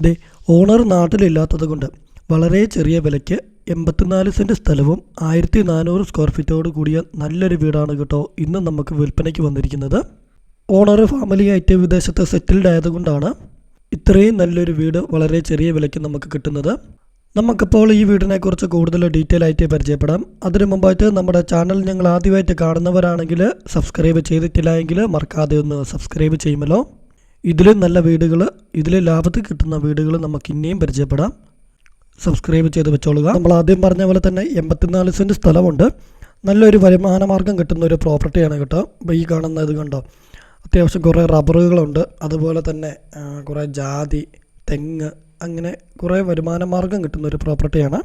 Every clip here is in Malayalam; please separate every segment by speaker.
Speaker 1: ദേ ഓണർ നാട്ടിലില്ലാത്തത് കൊണ്ട് വളരെ ചെറിയ വിലയ്ക്ക് 84 സെൻറ്റ് സ്ഥലവും 1400 സ്ക്വയർ ഫീറ്റോട് കൂടിയ നല്ലൊരു വീടാണ് കേട്ടോ ഇന്ന് നമുക്ക് വിൽപ്പനയ്ക്ക് വന്നിരിക്കുന്നത്. ഓണർ ഫാമിലിയായിട്ട് വിദേശത്ത് സെറ്റിൽഡ് ആയതുകൊണ്ടാണ് ഇത്രയും നല്ലൊരു വീട് വളരെ ചെറിയ വിലയ്ക്ക് നമുക്ക് കിട്ടുന്നത്. നമുക്കിപ്പോൾ ഈ വീടിനെക്കുറിച്ച് കൂടുതൽ ഡീറ്റെയിൽ ആയിട്ട് പരിചയപ്പെടാം. അതിനു മുമ്പായിട്ട് നമ്മുടെ ചാനൽ ഞങ്ങൾ ആദ്യമായിട്ട് കാണുന്നവരാണെങ്കിൽ സബ്സ്ക്രൈബ് ചെയ്തിട്ടില്ല എങ്കിൽ മറക്കാതെ ഒന്ന് സബ്സ്ക്രൈബ് ചെയ്യുമല്ലോ. ഇതിൽ നല്ല വീടുകൾ, ഇതിൽ ലാഭത്തിൽ കിട്ടുന്ന വീടുകൾ നമുക്ക് ഇനിയും പരിചയപ്പെടാം. സബ്സ്ക്രൈബ് ചെയ്ത് വെച്ചോളുക. നമ്മൾ ആദ്യം പറഞ്ഞ പോലെ തന്നെ 84 സെൻറ്റ് സ്ഥലമുണ്ട്. നല്ലൊരു വരുമാന മാർഗം കിട്ടുന്ന ഒരു പ്രോപ്പർട്ടിയാണ് കേട്ടോ. ഈ കാണുന്ന ഇത് കണ്ടോ, അത്യാവശ്യം കുറേ റബ്ബറുകളുണ്ട്, അതുപോലെ തന്നെ കുറേ ജാതി, തെങ്ങ്, അങ്ങനെ കുറേ വരുമാന മാർഗം കിട്ടുന്ന ഒരു പ്രോപ്പർട്ടിയാണ്.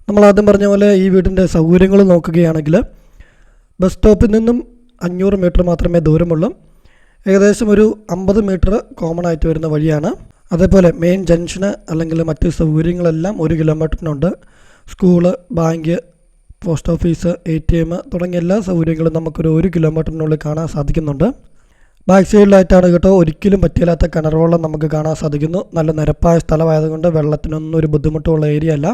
Speaker 1: നമ്മൾ ആദ്യം പറഞ്ഞ പോലെ ഈ വീടിൻ്റെ സൗകര്യങ്ങൾ നോക്കുകയാണെങ്കിൽ ബസ് സ്റ്റോപ്പിൽ നിന്നും 500 മീറ്റർ മാത്രമേ ദൂരമുള്ളൂ. ഏകദേശം ഒരു 50 മീറ്റർ കോമൺ ആയിട്ട് വരുന്ന വഴിയാണ്. അതേപോലെ മെയിൻ ജംഗ്ഷന് അല്ലെങ്കിൽ മറ്റ് സൗകര്യങ്ങളെല്ലാം 1 കിലോമീറ്ററിനുണ്ട്. School, bank, post office, ATM തുടങ്ങിയ എല്ലാ സൗകര്യങ്ങളും നമുക്കൊരു 1 കിലോമീറ്ററിനുള്ളിൽ കാണാൻ സാധിക്കുന്നുണ്ട്. ബാക്ക് സൈഡിലായിട്ടാണ് കേട്ടോ ഒരിക്കലും പറ്റില്ലാത്ത കിണർ വെള്ളം നമുക്ക് കാണാൻ സാധിക്കുന്നു. നല്ല നിരപ്പായ സ്ഥലമായതുകൊണ്ട് വെള്ളത്തിനൊന്നും ഒരു ബുദ്ധിമുട്ടുള്ള ഏരിയ അല്ല.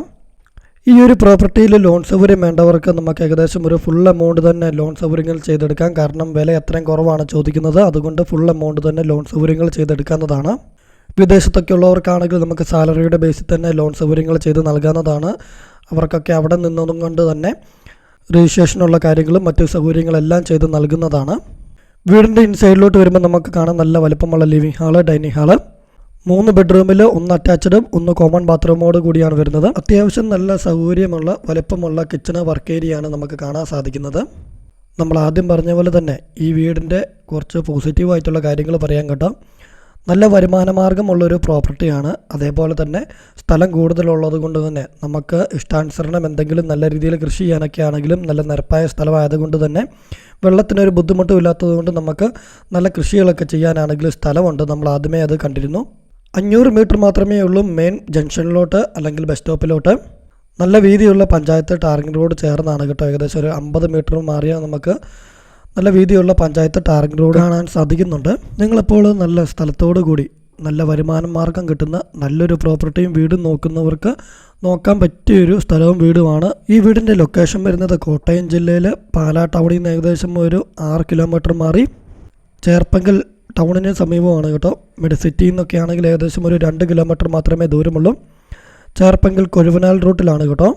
Speaker 1: ഈ ഒരു പ്രോപ്പർട്ടിയിൽ ലോൺ സൗകര്യം വേണ്ടവർക്ക് നമുക്ക് ഏകദേശം ഒരു ഫുൾ എമൗണ്ട് തന്നെ ലോൺ സൗകര്യങ്ങൾ ചെയ്തെടുക്കാം. കാരണം വില അത്രയും കുറവാണ് ചോദിക്കുന്നത്, അതുകൊണ്ട് ഫുൾ എമൗണ്ട് തന്നെ ലോൺ സൗകര്യങ്ങൾ ചെയ്തെടുക്കാവുന്നതാണ്. വിദേശത്തൊക്കെ ഉള്ളവർക്കാണെങ്കിൽ നമുക്ക് സാലറിയുടെ ബേസിൽ തന്നെ ലോൺ സൗകര്യങ്ങൾ ചെയ്ത് നൽകാവുന്നതാണ്. അവർക്കൊക്കെ അവിടെ നിന്നതും കൊണ്ട് തന്നെ രജിസ്ട്രേഷനുള്ള കാര്യങ്ങളും മറ്റു സൗകര്യങ്ങളെല്ലാം ചെയ്ത് നൽകുന്നതാണ്. വീടിൻ്റെ ഇൻസൈഡിലോട്ട് വരുമ്പോൾ നമുക്ക് കാണാൻ നല്ല വലുപ്പമുള്ള ലിവിങ് ഹാള്, ഡൈനിങ് ഹാള്, 3 ബെഡ്റൂമിൽ 1 അറ്റാച്ച്ഡും 1 കോമൺ ബാത്റൂമോട് കൂടിയാണ് വരുന്നത്. അത്യാവശ്യം നല്ല സൗകര്യമുള്ള വലുപ്പമുള്ള കിച്ചണ്, വർക്ക് ഏരിയയാണ് നമുക്ക് കാണാൻ സാധിക്കുന്നത്. നമ്മൾ ആദ്യം പറഞ്ഞ പോലെ തന്നെ ഈ വീടിൻ്റെ കുറച്ച് പോസിറ്റീവായിട്ടുള്ള കാര്യങ്ങൾ പറയാൻ കേട്ടോ. നല്ല വരുമാന മാർഗമുള്ളൊരു പ്രോപ്പർട്ടിയാണ്. അതേപോലെ തന്നെ സ്ഥലം കൂടുതലുള്ളത് കൊണ്ട് തന്നെ നമുക്ക് ഇഷ്ടാനുസരണം എന്തെങ്കിലും നല്ല രീതിയിൽ കൃഷി ചെയ്യാനൊക്കെ ആണെങ്കിലും നല്ല നിരപ്പായ സ്ഥലമായതുകൊണ്ട് തന്നെ വെള്ളത്തിനൊരു ബുദ്ധിമുട്ടും ഇല്ലാത്തതുകൊണ്ട് നമുക്ക് നല്ല കൃഷികളൊക്കെ ചെയ്യാനാണെങ്കിൽ സ്ഥലമുണ്ട്. നമ്മൾ ആദ്യമേ അത് കണ്ടിരുന്നു. 500 മീറ്റർ മാത്രമേ ഉള്ളൂ മെയിൻ ജംഗ്ഷനിലോട്ട് അല്ലെങ്കിൽ ബസ് സ്റ്റോപ്പിലോട്ട്. നല്ല വീതിയുള്ള പഞ്ചായത്ത് ടാറിംഗ് റോഡ് ചേർന്നാണ് കേട്ടോ. ഏകദേശം ഒരു 50 മീറ്റർ മാറിയാൽ നമുക്ക് നല്ല വീതിയുള്ള പഞ്ചായത്ത് ടാറിംഗ് റോഡ് കാണാൻ സാധിക്കുന്നുണ്ട്. നിങ്ങളെപ്പോൾ നല്ല സ്ഥലത്തോടു കൂടി നല്ല വരുമാന മാർഗം കിട്ടുന്ന നല്ലൊരു പ്രോപ്പർട്ടിയും വീടും നോക്കുന്നവർക്ക് നോക്കാൻ പറ്റിയൊരു സ്ഥലവും വീടുമാണ്. ഈ വീടിൻ്റെ ലൊക്കേഷൻ വരുന്നത് കോട്ടയം ജില്ലയിൽ പാലാ ടൗണിൽ നിന്ന് ഏകദേശം ഒരു 6 കിലോമീറ്റർ മാറി ചേർപ്പങ്കൽ ടൗണിന് സമീപമാണ് കേട്ടോ. മെഡിസിറ്റിയിൽ നിന്നൊക്കെ ആണെങ്കിൽ ഏകദേശം ഒരു 2 കിലോമീറ്റർ മാത്രമേ ദൂരമുള്ളൂ. ചേർപ്പങ്കൽ കൊഴുവനാൽ റൂട്ടിലാണ് കേട്ടോ.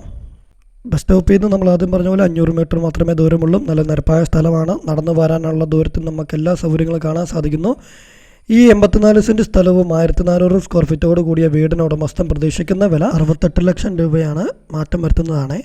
Speaker 1: ബസ് സ്റ്റോപ്പിൽ നിന്ന് നമ്മൾ ആദ്യം പറഞ്ഞ പോലെ 500 മീറ്റർ മാത്രമേ ദൂരമുള്ളൂ. നല്ല നിരപ്പായ സ്ഥലമാണ്. നടന്നു വരാനുള്ള ദൂരത്തിൽ നമുക്ക് എല്ലാ സൗകര്യങ്ങളും കാണാൻ സാധിക്കുന്നു. ഈ 84 സെൻറ്റ് സ്ഥലവും 1400 സ്ക്വയർ ഫീറ്റോട് കൂടിയ വീടിന് ഉടമസ്ഥൻ പ്രതീക്ഷിക്കുന്ന വില 68 ലക്ഷം രൂപയാണ്. മാറ്റം വരുത്തുന്നതാണ്.